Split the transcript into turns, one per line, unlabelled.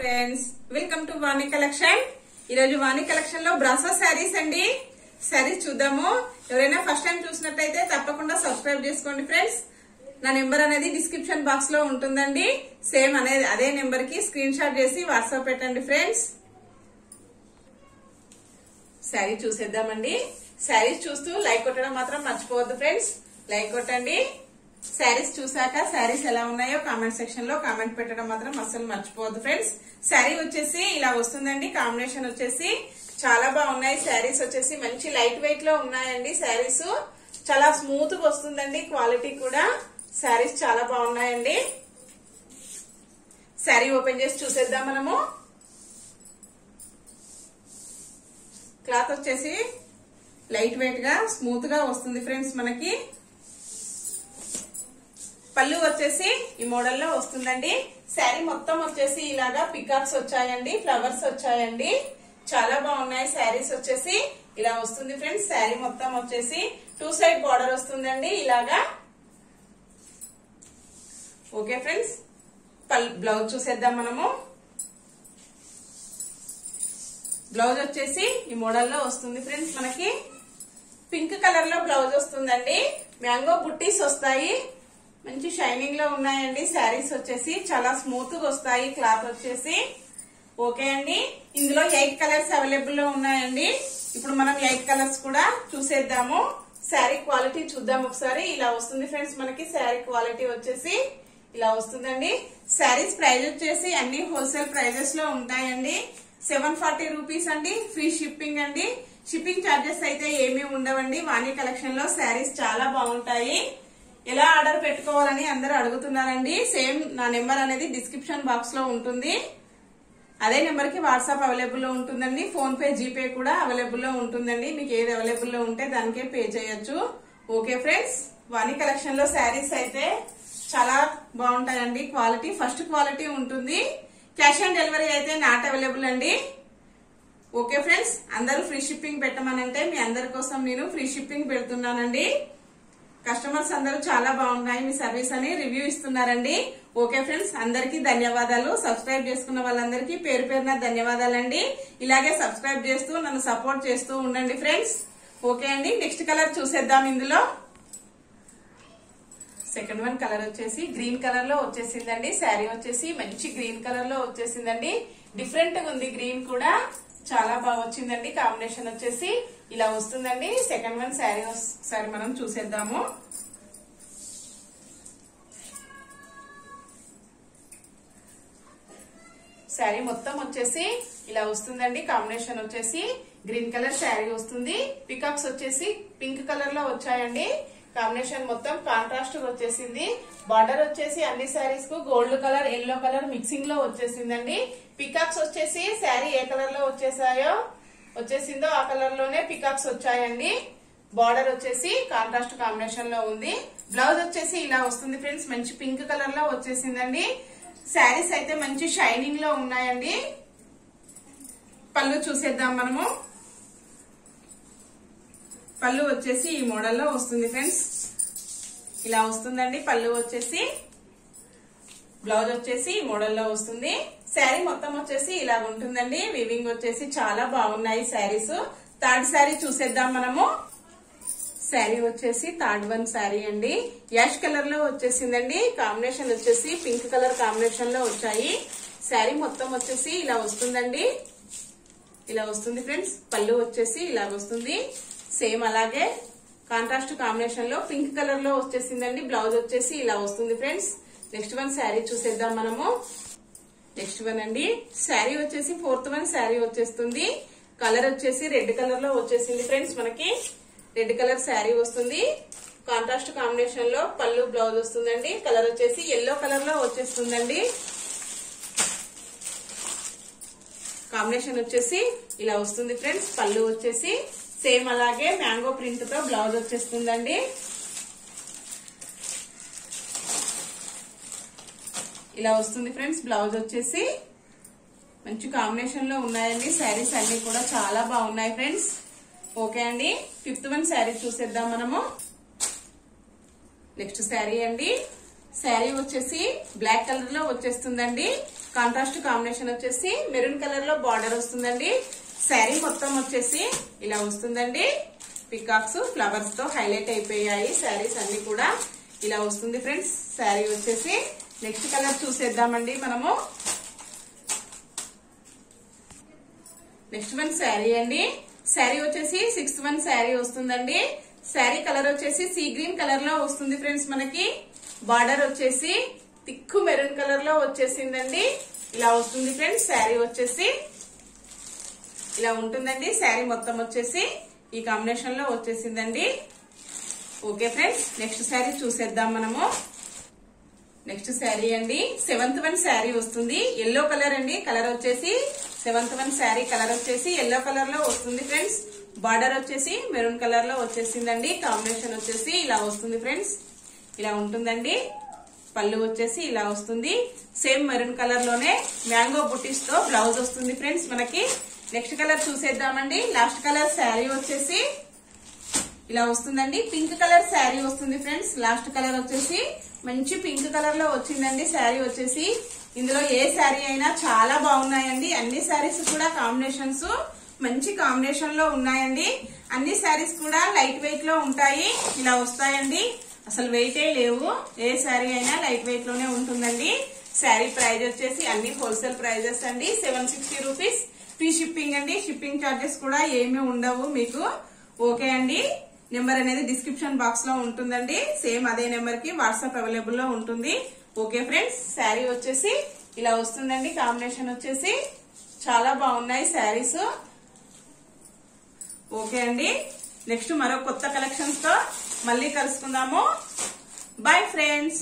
Friends, welcome to Vani collection. ఈ రోజు వాణి collection లో బ్రాసో శారీస్ అండి. శారీస్ చూద్దాము. ఎవరైనా ఫస్ట్ టైం చూసినట్టయితే తప్పకుండా సబ్స్క్రైబ్ చేసుకోండి ఫ్రెండ్స్. నా నెంబర్ అనేది డిస్క్రిప్షన్ బాక్స్ లో ఉంటుందండి. సేమ్ అనేది అదే నెంబర్ కి స్క్రీన్ షాట్ చేసి వాట్సాప్ పెట్టండి ఫ్రెండ్స్. శారీ చూసేద్దామండి. శారీస్ చూస్తూ లైక్ కొట్టడం మాత్రం మర్చిపోవద్దు ఫ్రెండ్స్. లైక్ కొట్టండి. శారీస్ చూసాక శారీస్ ఎలా ఉన్నాయో కామెంట్ సెక్షన్ లో కామెంట్ పెట్టడం మాత్రం అస్సలు మర్చిపోవద్దు ఫ్రెండ్స్. శారీ వచ్చేసి ఇలా వస్తుందండి. కాంబినేషన్ వచ్చేసి చాలా బాగున్నాయి. శారీస్ వచ్చేసి మంచి లైట్ వెయిట్ లో ఉన్నాయండి. శారీస్ చాలా స్మూత్ గా వస్తుందండి. క్వాలిటీ కూడా శారీస్ చాలా బాగున్నాయండి. శారీ ఓపెన్ చేసి చూసేద్దాం మనము. క్లాత్ వచ్చేసి లైట్ వెయిట్ గా స్మూత్ గా వస్తుంది ఫ్రెండ్స్. మనకి పళ్ళు వచ్చేసి ఈ మోడల్ లో వస్తుందండి. శారీ మొత్తం వచ్చేసి ఇలాగా పికాక్స్ వచ్చాయండి, ఫ్లవర్స్ వచ్చాయండి. చాలా బాగున్నాయి. శారీస్ వచ్చేసి ఇలా వస్తుంది ఫ్రెండ్స్. శారీ మొత్తం వచ్చేసి 2 సైడ్ బార్డర్ వస్తుందండి ఇలాగా. ఓకే ఫ్రెండ్స్, బ్లౌజ్ చూసేద్దాం మనము. బ్లౌజ్ వచ్చేసి ఈ మోడల్ లో వస్తుంది ఫ్రెండ్స్. మనకి పింక్ కలర్ లో బ్లౌజ్ వస్తుందండి. మ్యాంగో బుట్టీస్ వస్తాయి. మంచి షైనింగ్ లో ఉన్నాయండి. శారీస్ వచ్చేసి చాలా స్మూత్ గా వస్తాయి. క్లాత్ వచ్చేసి ఓకే అండి. ఇందులో 8 కలర్స్ అవైలబుల్ లో ఉన్నాయండి. ఇప్పుడు మనం 8 కలర్స్ కూడా చూసేద్దాము. శారీ క్వాలిటీ చూద్దాం ఒకసారి. ఇలా వస్తుంది ఫ్రెండ్స్. మనకి శారీ క్వాలిటీ వచ్చేసి ఇలా వస్తుందండి. శారీస్ ప్రైస్ వచ్చేసి అన్ని హోల్సేల్ ప్రైజెస్ లో ఉంటాయండి. 740 రూపీస్ అండి. ఫ్రీ షిప్పింగ్ అండి. షిప్పింగ్ ఛార్జెస్ అయితే ఏమీ ఉండవండి. వాణి కలెక్షన్ లో శారీస్ చాలా బాగుంటాయి. ఎలా ఆర్డర్ పెట్టుకోవాలని అందరూ అడుగుతున్నారండి. సేమ్ నా నెంబర్ అనేది డిస్క్రిప్షన్ బాక్స్ లో ఉంటుంది. అదే నెంబర్ కి వాట్సాప్ అవైలబుల్ లో ఉంటుందండి. ఫోన్ పే, జీపే కూడా అవైలబుల్ లో ఉంటుందండి. మీకు ఏది అవైలబుల్ లో ఉంటే దానికే పే చేయొచ్చు. ఓకే ఫ్రెండ్స్, వాణి కలెక్షన్ లో శారీస్ అయితే చాలా బాగుంటాయండి. క్వాలిటీ ఫస్ట్ క్వాలిటీ ఉంటుంది. క్యాష్ ఆన్ డెలివరీ అయితే నాట్ అవైలబుల్ అండి. ఓకే ఫ్రెండ్స్, అందరూ ఫ్రీ షిప్పింగ్ పెట్టమనంటే మీ అందరి కోసం నేను ఫ్రీ షిప్పింగ్ పెడుతున్నానండి. కస్టమర్స్ అందరూ చాలా బాగున్నాయి మీ సర్వీస్ అని రివ్యూ ఇస్తున్నారండి. ఓకే ఫ్రెండ్స్, అందరికీ ధన్యవాదాలు. సబ్స్క్రైబ్ చేసుకున్న వాళ్ళందరికీ పేరు పేరున ధన్యవాదాలండి. ఇలాగే సబ్స్క్రైబ్ చేస్తూ నన్ను సపోర్ట్ చేస్తూ ఉండండి ఫ్రెండ్స్. ఓకే అండి, నెక్స్ట్ కలర్ చూసేద్దాం. ఇందులో సెకండ్ వన్ కలర్ వచ్చేసి గ్రీన్ కలర్ లో వచ్చేసిందండి. శారీ వచ్చేసి మంచి గ్రీన్ కలర్ లో వచ్చేసిందండి. డిఫరెంట్ గా ఉంది. గ్రీన్ కూడా చాలా బాగా వచ్చిందండి. కాంబినేషన్ వచ్చేసి ఇలా వస్తుందండి. సెకండ్ వన్ శారీ ఒకసారి మనం చూసేద్దాము. శారీ మొత్తం వచ్చేసి ఇలా వస్తుందండి. కాంబినేషన్ వచ్చేసి గ్రీన్ కలర్ శారీ వస్తుంది. పికాక్స్ వచ్చేసి పింక్ కలర్ లో వచ్చాయండి. కాంబినేషన్ మొత్తం కాంట్రాస్ట్ వచ్చేసింది. బార్డర్ వచ్చేసి అన్ని శారీస్ కు gold colour, yellow colour mixing లో వచ్చేసిందండి. పికాక్స్ వచ్చేసి శారీ ఏ కలర్ లో వచ్చేసిందో ఆ కలర్ లోనే పికాక్స్ వచ్చాయండి. బార్డర్ వచ్చేసి కాంట్రాస్ట్ కాంబినేషన్ లో ఉంది. బ్లౌజ్ వచ్చేసి ఇలా వస్తుంది ఫ్రెండ్స్. మంచి పింక్ కలర్ లో వచ్చేసిందండి. శారీస్ అయితే మంచి షైనింగ్ లో ఉన్నాయండి. పళ్ళు చూసేద్దాం మనము. పళ్ళు వచ్చేసి ఈ మోడల్లో వస్తుంది ఫ్రెండ్స్. ఇలా వస్తుందండి పళ్ళు వచ్చేసి. బ్లౌజ్ వచ్చేసి ఈ మోడల్లో వస్తుంది. శారీ మొత్తం వచ్చేసి ఇలా ఉంటుందండి. వీవింగ్ వచ్చేసి చాలా బాగున్నాయి శారీస్. థర్డ్ శారీ చూసేద్దాం మనము. శారీ వచ్చేసి థర్డ్ వన్ శారీ అండి. యాష్ కలర్ లో వచ్చేసిందండి. కాంబినేషన్ వచ్చేసి పింక్ కలర్ కాంబినేషన్ లో వచ్చాయి. శారీ మొత్తం వచ్చేసి ఇలా వస్తుందండి. ఇలా వస్తుంది ఫ్రెండ్స్. పళ్ళు వచ్చేసి ఇలా వస్తుంది. సేమ్ అలాగే కాంట్రాస్ట్ కాంబినేషన్ లో పింక్ కలర్ లో వచ్చేసిందండి. బ్లౌజ్ వచ్చేసి ఇలా వస్తుంది ఫ్రెండ్స్. నెక్స్ట్ వన్ శారీ చూసేద్దాం మనము. నెక్స్ట్ వన్ అండి. శారీ వచ్చేసి ఫోర్త్ వన్ శారీ వచ్చేస్తుంది. కలర్ వచ్చేసి రెడ్ కలర్ లో వచ్చేసింది ఫ్రెండ్స్. మనకి రెడ్ కలర్ శారీ వస్తుంది. కాంట్రాస్ట్ కాంబినేషన్ లో పళ్ళు, బ్లౌజ్ వస్తుందండి. కలర్ వచ్చేసి ఎల్లో కలర్ లో వచ్చేస్తుందండి. కాంబినేషన్ వచ్చేసి ఇలా వస్తుంది ఫ్రెండ్స్. పళ్ళు వచ్చేసి సేమ్ అలాగే మ్యాంగో ప్రింట్ తో బ్లౌజ్ వచ్చేస్తుందండి. ఇలా వస్తుంది ఫ్రెండ్స్. బ్లౌజ్ వచ్చేసి మంచి కాంబినేషన్ లో ఉన్నాయండి. శారీస్ అన్ని కూడా చాలా బాగున్నాయి ఫ్రెండ్స్. ఓకే అండి, ఫిఫ్త్ వన్ శారీ చూసేద్దాం మనము. నెక్స్ట్ శారీ అండి. శారీ వచ్చేసి బ్లాక్ కలర్ లో వచ్చేస్తుందండి. కాంట్రాస్ట్ కాంబినేషన్ వచ్చేసి మెరూన్ కలర్ లో బార్డర్ వస్తుందండి. శారీ మొత్తం వచ్చేసి ఇలా వస్తుందండి. పికాక్స్ ఫ్లవర్స్ తో హైలైట్ అయిపోయాయి శారీస్ అన్ని కూడా. ఇలా వస్తుంది ఫ్రెండ్స్ శారీ వచ్చేసి. నెక్స్ట్ కలర్ చూసేద్దామండి మనము. నెక్స్ట్ వన్ శారీ అండి. శారీ వచ్చేసి 6-1 శారీ వస్తుందండి. శారీ కలర్ వచ్చేసి సీ గ్రీన్ కలర్ లో వస్తుంది ఫ్రెండ్స్. మనకి బార్డర్ వచ్చేసి తిక్కు మెరూన్ కలర్ లో వచ్చేసిందండి. ఇలా వస్తుంది ఫ్రెండ్స్ శారీ వచ్చేసి. ఇలా ఉంటుందండి శారీ మొత్తం వచ్చేసి. ఈ కాంబినేషన్ లో వచ్చేసిందండి. ఓకే ఫ్రెండ్స్ నెక్స్ట్ శారీ చూసేద్దాం మనము. నెక్స్ట్ శారీ అండి 7th-1 శారీ వస్తుంది. ఎల్లో కలర్ అండి. కలర్ వచ్చేసి 7th-1 శారీ కలర్ వచ్చేసి ఎల్లో కలర్ లో వస్తుంది ఫ్రెండ్స్. బార్డర్ వచ్చేసి మెరూన్ కలర్ లో వచ్చేసిందండి. కాంబినేషన్ వచ్చేసి ఇలా వస్తుంది ఫ్రెండ్స్. ఇలా ఉంటుందండి. పళ్ళు వచ్చేసి ఇలా వస్తుంది. సేమ్ మెరూన్ కలర్ లోనే మ్యాంగో బుటీస్ తో బ్లౌజ్ వస్తుంది ఫ్రెండ్స్ మనకి. నెక్స్ట్ కలర్ చూసేద్దామండి. లాస్ట్ కలర్ శారీ వచ్చేసి ఇలా వస్తుందండి. పింక్ కలర్ శారీ వస్తుంది ఫ్రెండ్స్. లాస్ట్ కలర్ వచ్చేసి మంచి పింక్ కలర్ లో వచ్చిందండి శారీ వచ్చేసి. ఇందులో ఏ శారీ అయినా చాలా బాగున్నాయండి. అన్ని శారీస్ కూడా కాంబినేషన్స్ మంచి కాంబినేషన్ లో ఉన్నాయండి. అన్ని శారీస్ కూడా లైట్ వెయిట్ లో ఉంటాయి. ఇలా వస్తాయండి. అసలు వెయిటే లేవు. ఏ శారీ అయినా లైట్ వెయిట్ లోనే ఉంటుందండి. శారీ ప్రైస్ వచ్చేసి అన్ని హోల్సేల్ ప్రైజెస్ అండి. 760 రూపీస్. ఫ్రీ షిప్పింగ్ అండి. షిప్పింగ్ చార్జెస్ కూడా ఏమీ ఉండవు మీకు. ఓకే అండి. నెంబర్ అనేది డిస్క్రిప్షన్ బాక్స్ లో ఉంటుందండి. సేమ్ అదే నెంబర్ కి వాట్సాప్ అవైలబుల్ లో ఉంటుంది. ఓకే ఫ్రెండ్స్ శారీ వచ్చేసి ఇలా వస్తుందండి. కాంబినేషన్ వచ్చేసి చాలా బాగున్నాయి శారీస్. ఓకే అండి. నెక్స్ట్ మరో కొత్త కలెక్షన్స్ తో మళ్ళీ కలుసుకుందాము. Bye friends.